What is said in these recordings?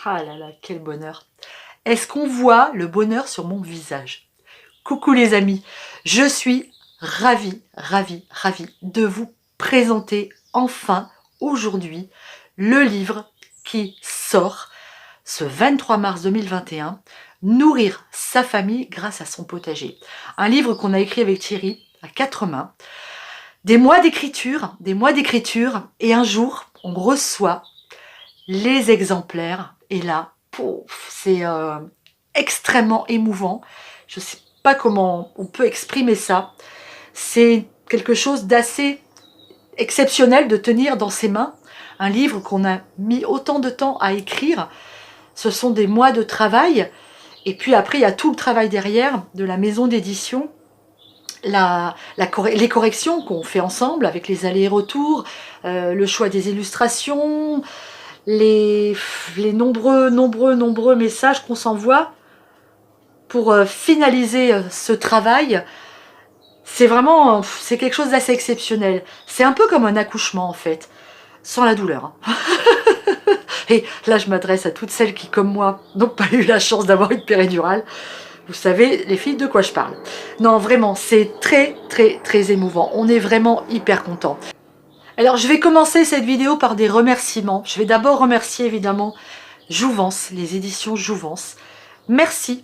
Ah là là, quel bonheur. Est-ce qu'on voit le bonheur sur mon visage? Coucou les amis, je suis ravie, ravie, ravie de vous présenter enfin aujourd'hui le livre qui sort ce 23 mars 2021, Nourrir sa famille grâce à son potager. Un livre qu'on a écrit avec Thierry à quatre mains. Des mois d'écriture, et un jour, on reçoit les exemplaires. Et là, c'est extrêmement émouvant. Je ne sais pas comment on peut exprimer ça. C'est quelque chose d'assez exceptionnel de tenir dans ses mains un livre qu'on a mis autant de temps à écrire. Ce sont des mois de travail. Et puis après, il y a tout le travail derrière de la maison d'édition. Les corrections qu'on fait ensemble avec les allers-retours, le choix des illustrations, les nombreux messages qu'on s'envoie pour finaliser ce travail. C'est quelque chose d'assez exceptionnel. C'est un peu comme un accouchement en fait, sans la douleur. Et là je m'adresse à toutes celles qui comme moi n'ont pas eu la chance d'avoir une péridurale. Vous savez les filles de quoi je parle. Non vraiment c'est très émouvant. On est vraiment hyper contents. Alors je vais commencer cette vidéo par des remerciements. Je vais d'abord remercier évidemment Jouvence, les éditions Jouvence. Merci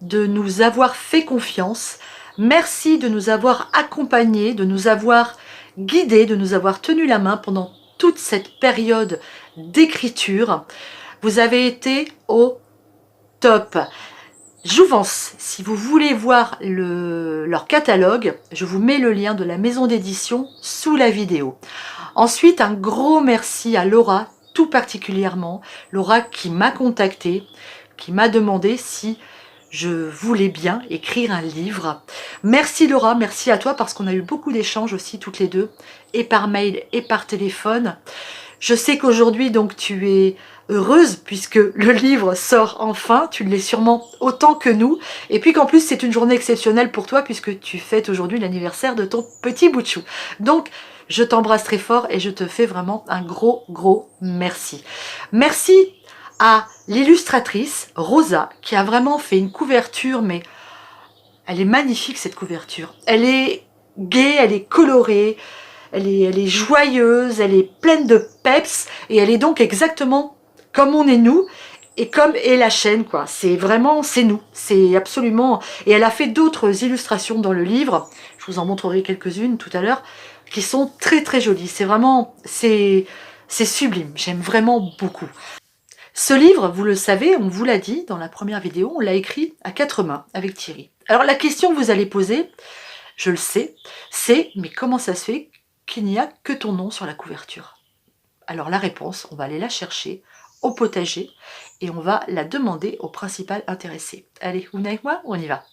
de nous avoir fait confiance. Merci de nous avoir accompagnés, de nous avoir guidés, de nous avoir tenu la main pendant toute cette période d'écriture. Vous avez été au top. Jouvence, si vous voulez voir leur catalogue, je vous mets le lien de la maison d'édition sous la vidéo. Ensuite, un gros merci à Laura, tout particulièrement. Laura qui m'a contactée, qui m'a demandé si je voulais bien écrire un livre. Merci Laura, merci à toi parce qu'on a eu beaucoup d'échanges aussi toutes les deux, et par mail et par téléphone. Je sais qu'aujourd'hui donc tu es heureuse puisque le livre sort enfin, tu l'es sûrement autant que nous, et puis qu'en plus c'est une journée exceptionnelle pour toi puisque tu fêtes aujourd'hui l'anniversaire de ton petit bout de chou. Donc je t'embrasse très fort et je te fais vraiment un gros merci. Merci à l'illustratrice Rosa qui a vraiment fait une couverture, mais elle est magnifique cette couverture. Elle est gaie, elle est colorée, elle est joyeuse, elle est pleine de peps et elle est donc exactement comme on est nous et comme est la chaîne quoi. C'est vraiment, c'est nous, c'est absolument. Et elle a fait d'autres illustrations dans le livre, je vous en montrerai quelques-unes tout à l'heure, qui sont très jolies. C'est vraiment, c'est sublime, j'aime vraiment beaucoup. Ce livre, vous le savez, on vous l'a dit dans la première vidéo, on l'a écrit à quatre mains avec Thierry. Alors la question que vous allez poser, je le sais, c'est mais comment ça se fait qu'il n'y a que ton nom sur la couverture? Alors la réponse, on va aller la chercher au potager et on va la demander au principal intéressé. Allez, vous venez avec moi? On y va.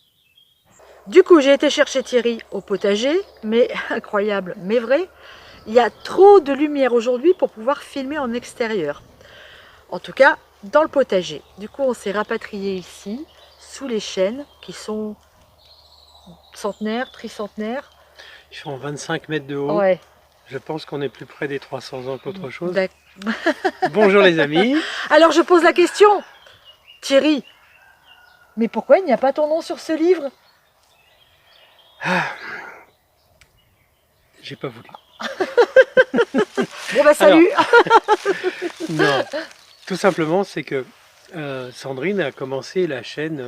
Du coup, j'ai été chercher Thierry au potager, mais incroyable, mais vrai, il y a trop de lumière aujourd'hui pour pouvoir filmer en extérieur. En tout cas, dans le potager. Du coup, on s'est rapatrié ici, sous les chênes, qui sont centenaires, tricentenaires. Ils font 25 mètres de haut. Ouais. Je pense qu'on est plus près des 300 ans qu'autre chose. D'accord. Bonjour les amis. Alors je pose la question, Thierry, mais pourquoi il n'y a pas ton nom sur ce livre? J'ai pas voulu. Bon bah salut. Alors, non, tout simplement c'est que Sandrine a commencé la chaîne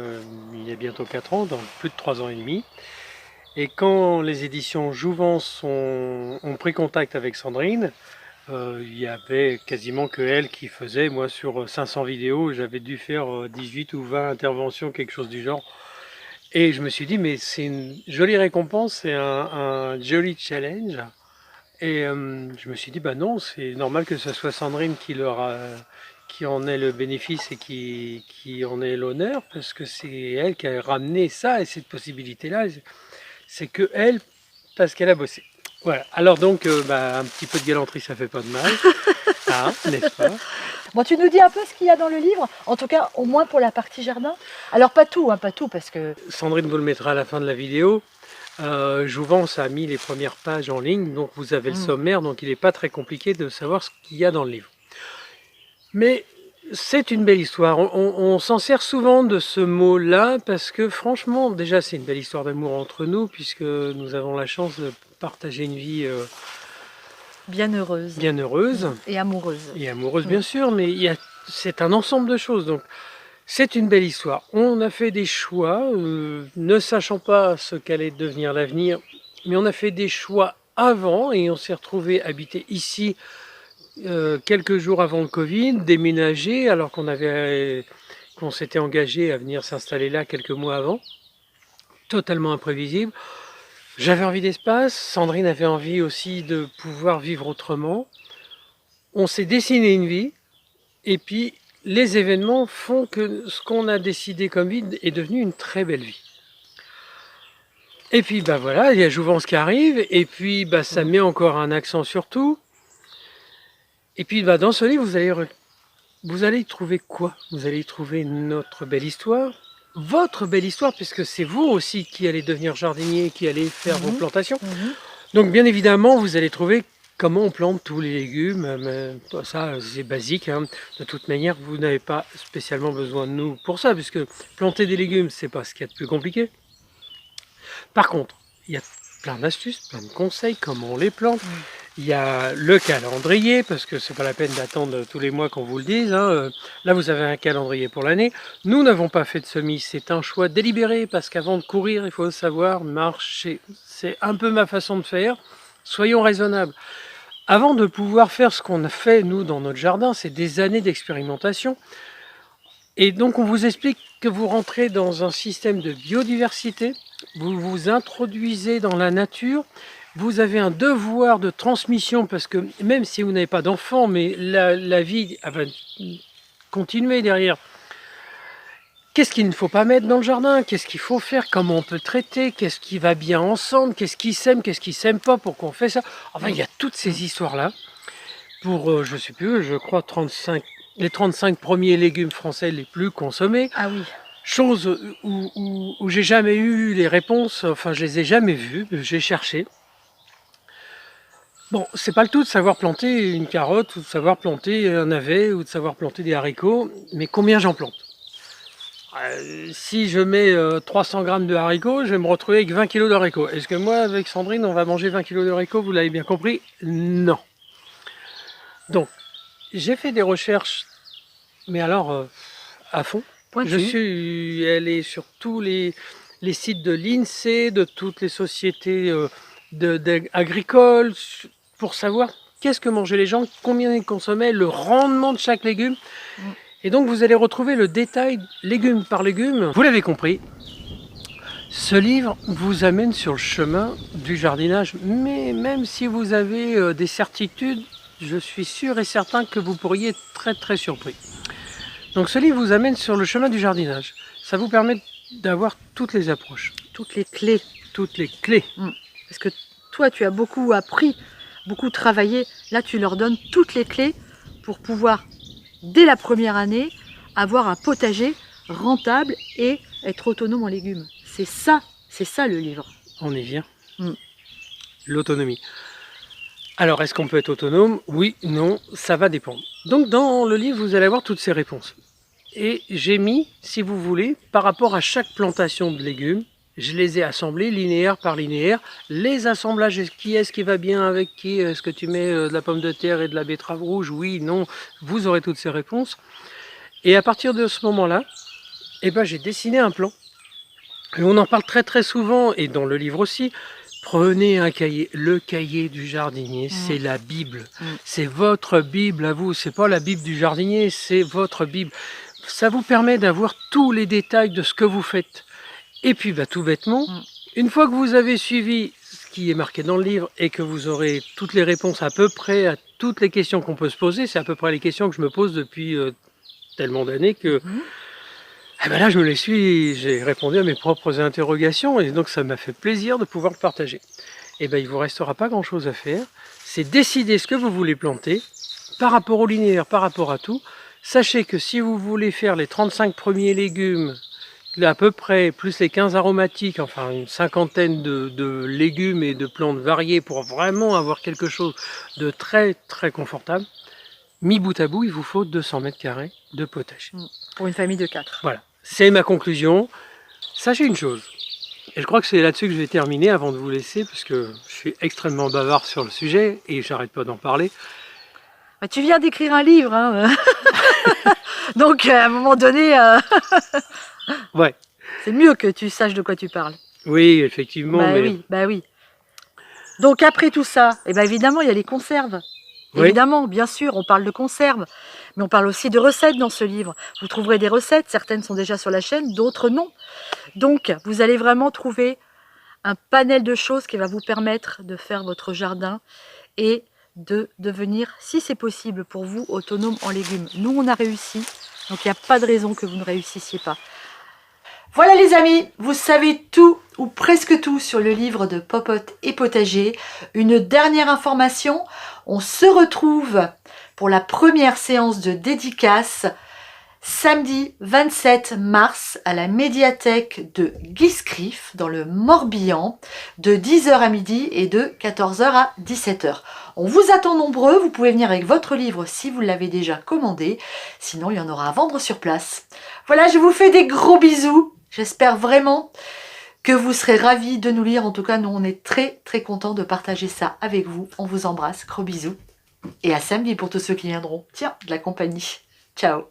il y a bientôt 4 ans, donc plus de 3 ans et demi. Et quand les éditions Jouvence ont pris contact avec Sandrine, il y avait quasiment que elle qui faisait. Moi sur 500 vidéos, j'avais dû faire 18 ou 20 interventions, quelque chose du genre. Et je me suis dit, mais c'est une jolie récompense, c'est un joli challenge. Et je me suis dit, bah non, c'est normal que ce soit Sandrine qui en ait le bénéfice et qui en ait l'honneur, parce que c'est elle qui a ramené ça et cette possibilité-là. C'est que elle, parce qu'elle a bossé. Voilà. Alors donc, un petit peu de galanterie, ça fait pas de mal, hein, n'est-ce pas? Bon, tu nous dis un peu ce qu'il y a dans le livre, en tout cas au moins pour la partie jardin. Alors pas tout, hein, pas tout parce que... Sandrine vous le mettra à la fin de la vidéo. Jouvence a mis les premières pages en ligne, donc vous avez le sommaire, donc il n'est pas très compliqué de savoir ce qu'il y a dans le livre. Mais C'est une belle histoire. On s'en sert souvent de ce mot-là parce que franchement, déjà, c'est une belle histoire d'amour entre nous puisque nous avons la chance de partager une vie Bien heureuse. bien heureuse Et amoureuse. et amoureuse, bien sûr, mais c'est un ensemble de choses. Donc, c'est une belle histoire. On a fait des choix, ne sachant pas ce qu'allait devenir l'avenir, mais on a fait des choix avant et on s'est retrouvé habité ici quelques jours avant le Covid, déménagé alors qu'on s'était engagé à venir s'installer là quelques mois avant, totalement imprévisible. J'avais envie d'espace, Sandrine avait envie aussi de pouvoir vivre autrement. On s'est dessiné une vie et puis les événements font que ce qu'on a décidé comme vie est devenu une très belle vie. Et puis bah voilà, il y a Jouvence qui arrive et puis bah ça met encore un accent sur tout. Et puis bah dans ce livre vous allez y trouver quoi? Vous allez y trouver notre belle histoire, votre belle histoire, puisque c'est vous aussi qui allez devenir jardinier, qui allez faire vos plantations. Donc bien évidemment, vous allez trouver comment on plante tous les légumes. Ça, c'est basique, hein. De toute manière, vous n'avez pas spécialement besoin de nous pour ça, puisque planter des légumes, c'est pas ce qu'il y a de plus compliqué. Par contre, il y a plein d'astuces, plein de conseils, comment on les plante. Il y a le calendrier, parce que c'est pas la peine d'attendre tous les mois qu'on vous le dise, hein. Là, vous avez un calendrier pour l'année. Nous n'avons pas fait de semis, c'est un choix délibéré, parce qu'avant de courir, il faut savoir marcher. C'est un peu ma façon de faire. Soyons raisonnables. Avant de pouvoir faire ce qu'on a fait, nous, dans notre jardin, c'est des années d'expérimentation. Et donc, on vous explique que vous rentrez dans un système de biodiversité, vous vous introduisez dans la nature, vous avez un devoir de transmission parce que même si vous n'avez pas d'enfant, mais la vie va continuer derrière. Qu'est-ce qu'il ne faut pas mettre dans le jardin? Qu'est-ce qu'il faut faire? Comment on peut traiter? Qu'est-ce qui va bien ensemble? Qu'est-ce qui s'aime pas? Pourquoi on fait ça? Enfin, il y a toutes ces histoires-là. Pour, je sais plus, je crois les 35 premiers légumes français les plus consommés. Ah oui. Chose où j'ai jamais eu les réponses, enfin je les ai jamais vues, j'ai cherché. Bon, c'est pas le tout de savoir planter une carotte, ou de savoir planter un navet, ou de savoir planter des haricots, mais combien j'en plante? Si je mets 300 grammes de haricots, je vais me retrouver avec 20 kg de haricots. Est-ce que moi, avec Sandrine, on va manger 20 kg de haricots? Vous l'avez bien compris? Non. Donc, j'ai fait des recherches, mais alors à fond. Je suis allé sur tous les sites de l'INSEE, de toutes les sociétés agricoles, pour savoir qu'est-ce que mangeaient les gens, combien ils consommaient, le rendement de chaque légume. Et donc vous allez retrouver le détail légume par légume. Vous l'avez compris, ce livre vous amène sur le chemin du jardinage, mais même si vous avez des certitudes, je suis sûr et certain que vous pourriez être très très surpris. Donc ce livre vous amène sur le chemin du jardinage. Ça vous permet d'avoir toutes les approches. Toutes les clés. Toutes les clés. Parce que toi, tu as beaucoup appris, beaucoup travaillé. Là, tu leur donnes toutes les clés pour pouvoir, dès la première année, avoir un potager rentable et être autonome en légumes. C'est ça le livre. On y vient. L'autonomie. Alors, est-ce qu'on peut être autonome? Oui, non, ça va dépendre. Donc, dans le livre, vous allez avoir toutes ces réponses. Et j'ai mis, si vous voulez, par rapport à chaque plantation de légumes, je les ai assemblés linéaire par linéaire. Les assemblages, qui est-ce qui va bien avec qui? Est-ce que tu mets de la pomme de terre et de la betterave rouge? Oui, non, vous aurez toutes ces réponses. Et à partir de ce moment-là, j'ai dessiné un plan. Et on en parle très très souvent, et dans le livre aussi. Prenez un cahier, le cahier du jardinier, c'est la Bible. C'est votre Bible à vous, c'est pas la Bible du jardinier, c'est votre Bible. Ça vous permet d'avoir tous les détails de ce que vous faites. Et puis tout bêtement, une fois que vous avez suivi ce qui est marqué dans le livre et que vous aurez toutes les réponses à peu près à toutes les questions qu'on peut se poser, c'est à peu près les questions que je me pose depuis tellement d'années que... là, j'ai répondu à mes propres interrogations et donc ça m'a fait plaisir de pouvoir le partager. Il ne vous restera pas grand chose à faire, c'est décider ce que vous voulez planter par rapport au linéaire, par rapport à tout. Sachez que si vous voulez faire les 35 premiers légumes, à peu près, plus les 15 aromatiques, enfin une cinquantaine de légumes et de plantes variées pour vraiment avoir quelque chose de très très confortable, mis bout à bout, il vous faut 200 mètres carrés de potager. Pour une famille de 4. Voilà, c'est ma conclusion. Sachez une chose, et je crois que c'est là-dessus que je vais terminer avant de vous laisser, parce que je suis extrêmement bavard sur le sujet et j'arrête pas d'en parler. Bah, tu viens d'écrire un livre, hein. Donc à un moment donné, Ouais, c'est mieux que tu saches de quoi tu parles. oui, effectivement, Bah mais oui, bah oui. Donc après tout ça, eh ben évidemment, il y a les conserves. oui, Évidemment, bien sûr, on parle de conserves, mais on parle aussi de recettes dans ce livre. Vous trouverez des recettes, certaines sont déjà sur la chaîne, d'autres non. Donc, vous allez vraiment trouver un panel de choses qui va vous permettre de faire votre jardin et de devenir, si c'est possible pour vous, autonome en légumes. Nous, on a réussi, donc il n'y a pas de raison que vous ne réussissiez pas. Voilà les amis, vous savez tout ou presque tout sur le livre de Popote et Potager. Une dernière information, on se retrouve pour la première séance de dédicace samedi 27 mars à la médiathèque de Guiscriff dans le Morbihan de 10h à midi et de 14h à 17h. On vous attend nombreux, vous pouvez venir avec votre livre si vous l'avez déjà commandé, sinon il y en aura à vendre sur place. Voilà, je vous fais des gros bisous. J'espère vraiment que vous serez ravis de nous lire. En tout cas, nous, on est très, très contents de partager ça avec vous. On vous embrasse. Gros bisous. Et à samedi pour tous ceux qui viendront. Tiens, de la compagnie. Ciao.